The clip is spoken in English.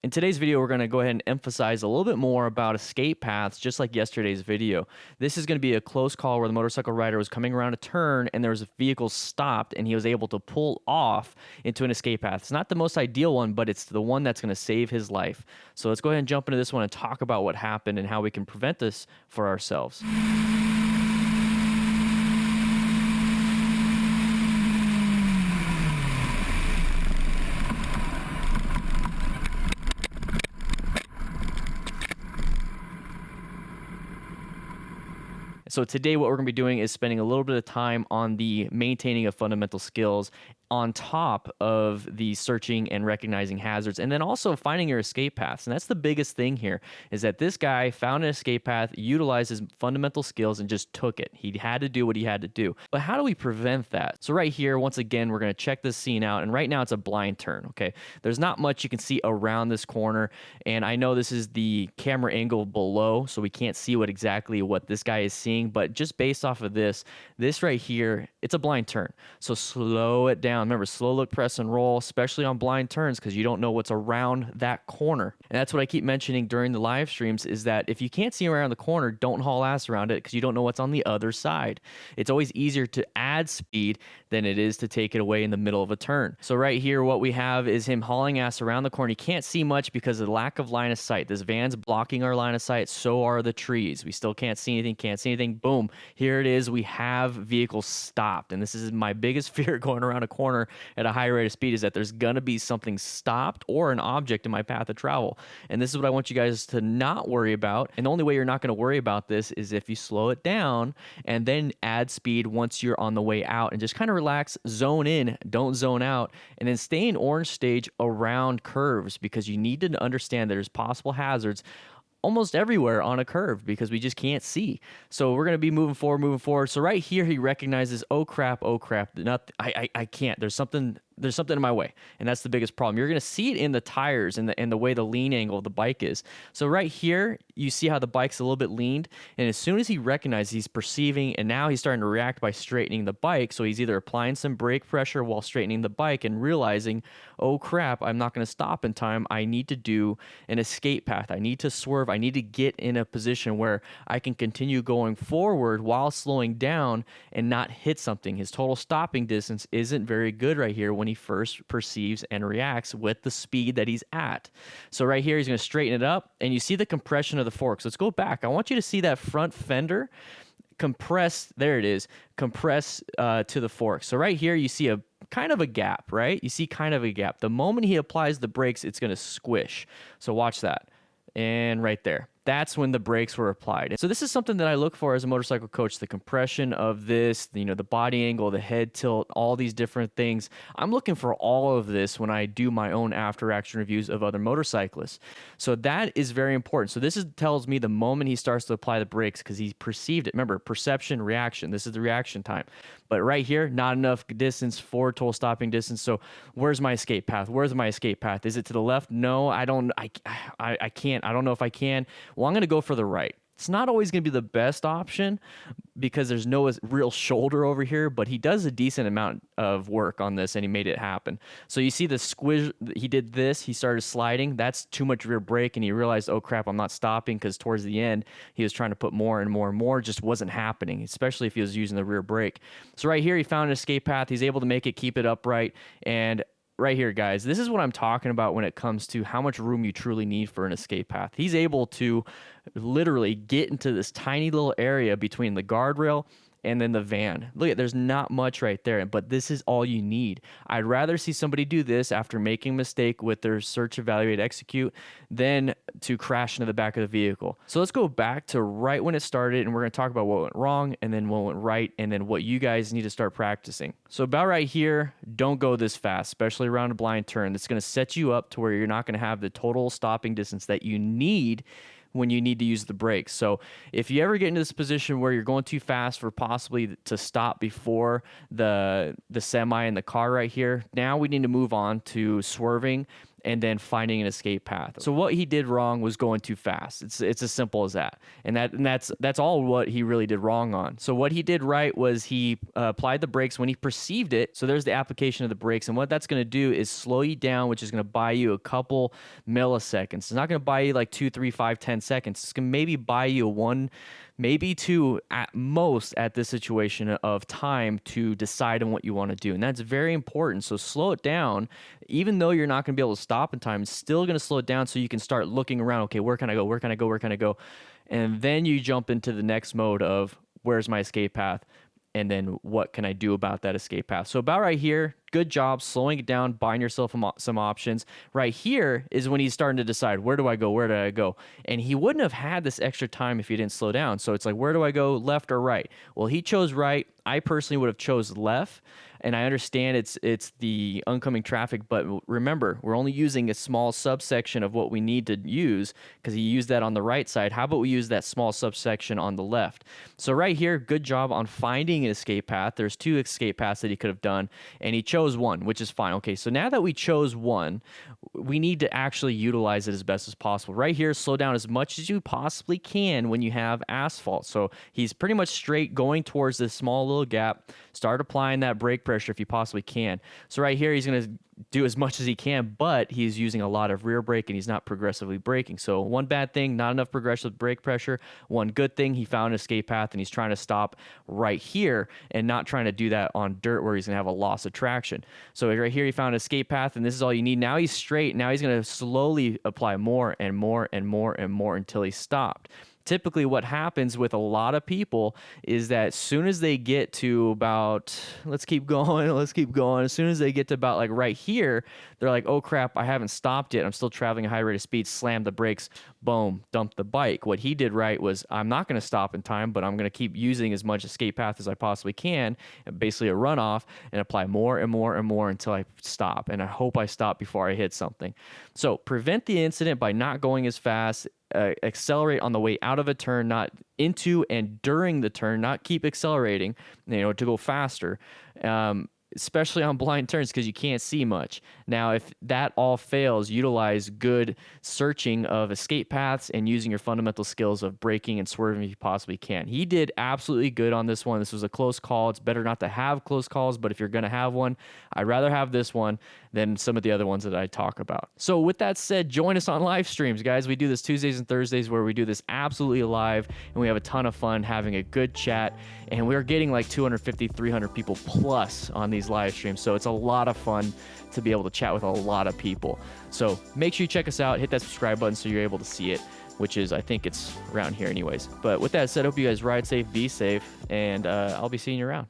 In today's video, we're going to go ahead and emphasize a little bit more about escape paths, just like yesterday's video. This is going to be a close call where the motorcycle rider was coming around a turn and there was a vehicle stopped and he was able to pull off into an escape path. It's not the most ideal one, but it's the one that's going to save his life. So let's go ahead and jump into this one and talk about what happened and how we can prevent this for ourselves. So today what we're going to be doing is spending a little bit of time on the maintaining of fundamental skills on top of the searching and recognizing hazards, and then also finding your escape paths. And that's the biggest thing here, is that this guy found an escape path, utilized his fundamental skills, and just took it. He had to do what he had to do. But how do we prevent that? So right here, once again, we're going to check this scene out, and right now it's a blind turn, okay? There's not much you can see around this corner, and I know this is the camera angle below, so we can't see exactly what this guy is seeing, but just based off of this right here, it's a blind turn. So slow it down. Remember, slow look, press, and roll, especially on blind turns, because you don't know what's around that corner. And that's what I keep mentioning during the live streams, is that if you can't see around the corner, don't haul ass around it, because you don't know what's on the other side. It's always easier to add speed than it is to take it away in the middle of a turn. So right here, what we have is him hauling ass around the corner. You can't see much because of the lack of line of sight. This van's blocking our line of sight, so are the trees. We still can't see anything, Boom, here it is. We have vehicles stopped. And this is my biggest fear going around a corner at a high rate of speed, is that there's gonna be something stopped or an object in my path of travel. And this is what I want you guys to not worry about. And the only way you're not gonna worry about this is if you slow it down and then add speed once you're on the way out, and just kind of relax, zone in, don't zone out, and then stay in orange stage around curves, because you need to understand that there's possible hazards almost everywhere on a curve, because we just can't see. So we're going to be moving forward. So right here, he recognizes, oh crap, I can't. There's something in my way, and that's the biggest problem. You're going to see it in the tires and the way the lean angle of the bike is. So right here, you see how the bike's a little bit leaned, and as soon as he recognizes, he's perceiving, and now he's starting to react by straightening the bike. So he's either applying some brake pressure while straightening the bike and realizing, oh crap, I'm not going to stop in time. I need to do an escape path. I need to swerve. I need to get in a position where I can continue going forward while slowing down and not hit something. His total stopping distance isn't very good right here when he first perceives and reacts with the speed that he's at. So right here, he's going to straighten it up, and you see the compression of the forks. Let's go back. I want you to see that front fender compress. There it is. Compress to the fork. So right here, you see a kind of a gap, right? You see kind of a gap. The moment he applies the brakes, it's going to squish. So watch that. And right there, that's when the brakes were applied. So this is something that I look for as a motorcycle coach: the compression of this, the body angle, the head tilt, all these different things. I'm looking for all of this when I do my own after action reviews of other motorcyclists. So that is very important. So tells me the moment he starts to apply the brakes, because he perceived it. Remember, perception, reaction. This is the reaction time. But right here, not enough distance for total stopping distance. So where's my escape path? Where's my escape path? Is it to the left? No, I can't. I don't know if I can. Well, I'm going to go for the right. It's not always going to be the best option because there's no real shoulder over here, but he does a decent amount of work on this, and he made it happen. So you see the squish, he did this, he started sliding. That's too much rear brake, and he realized, oh crap, I'm not stopping, because towards the end, he was trying to put more and more and more, just wasn't happening, especially if he was using the rear brake. So right here, he found an escape path. He's able to make it, keep it upright, and right here, guys, this is what I'm talking about when it comes to how much room you truly need for an escape path. He's able to literally get into this tiny little area between the guardrail and then the van. Look there's not much right there, but this is all you need. I'd rather see somebody do this after making a mistake with their search, evaluate, execute than to crash into the back of the vehicle. So let's go back to right when it started, and we're going to talk about what went wrong, and then what went right, and then what you guys need to start practicing. So about right here, don't go this fast, especially around a blind turn. That's going to set you up to where you're not going to have the total stopping distance that you need when you need to use the brakes. So if you ever get into this position where you're going too fast for possibly to stop before the semi and the car right here, now we need to move on to swerving and then finding an escape path. So what he did wrong was going too fast. It's as simple as that. And that's all what he really did wrong on. So what he did right was he applied the brakes when he perceived it. So there's the application of the brakes. And what that's going to do is slow you down, which is going to buy you a couple milliseconds. It's not going to buy you like 2, 3, 5, 10 seconds. It's going to maybe buy you 1, maybe 2 at most at this situation of time to decide on what you want to do. And that's very important. So slow it down. Even though you're not going to be able to stop in time, it's still going to slow it down so you can start looking around. Okay, where can I go? Where can I go? Where can I go? And then you jump into the next mode of where's my escape path? And then what can I do about that escape path? So about right here, good job slowing it down, buying yourself some options. Right here is when he's starting to decide, where do I go? Where do I go? And he wouldn't have had this extra time if he didn't slow down. So it's like, where do I go, left or right? Well, he chose right. I personally would have chose left. And I understand it's the oncoming traffic, but remember, we're only using a small subsection of what we need to use because he used that on the right side. How about we use that small subsection on the left? So right here, good job on finding an escape path. There's 2 escape paths that he could have done, and he chose one, which is fine. Okay, so now that we chose one, we need to actually utilize it as best as possible. Right here, slow down as much as you possibly can when you have asphalt. So he's pretty much straight going towards this small little gap. Start applying that brake pressure if you possibly can. So right here, he's going to do as much as he can, but he's using a lot of rear brake and he's not progressively braking. So one bad thing, not enough progressive brake pressure. One good thing, he found an escape path and he's trying to stop right here and not trying to do that on dirt where he's going to have a loss of traction. So right here, he found an escape path and this is all you need. Now he's straight. Now he's going to slowly apply more and more and more and more until he stopped. Typically what happens with a lot of people is that as soon as they get to about, let's keep going. As soon as they get to about like right here, they're like, oh crap, I haven't stopped yet. I'm still traveling a high rate of speed, slam the brakes, boom, dump the bike. What he did right was I'm not going to stop in time, but I'm going to keep using as much escape path as I possibly can, basically a runoff, and apply more and more and more until I stop. And I hope I stop before I hit something. So prevent the incident by not going as fast. Accelerate on the way out of a turn, not into and during the turn, not keep accelerating, to go faster. Especially on blind turns because you can't see much. Now, if that all fails, utilize good searching of escape paths and using your fundamental skills of braking and swerving if you possibly can. He did absolutely good on this one. This was a close call. It's better not to have close calls, but if you're going to have one, I'd rather have this one than some of the other ones that I talk about. So with that said, join us on live streams, guys. We do this Tuesdays and Thursdays where we do this absolutely live and we have a ton of fun having a good chat, and we're getting like 250, 300 people plus on these live streams. So it's a lot of fun to be able to chat with a lot of people. So make sure you check us out, hit that subscribe button so you're able to see it, which is, I think it's around here anyways. But with that said, I hope you guys ride safe, be safe, and I'll be seeing you around.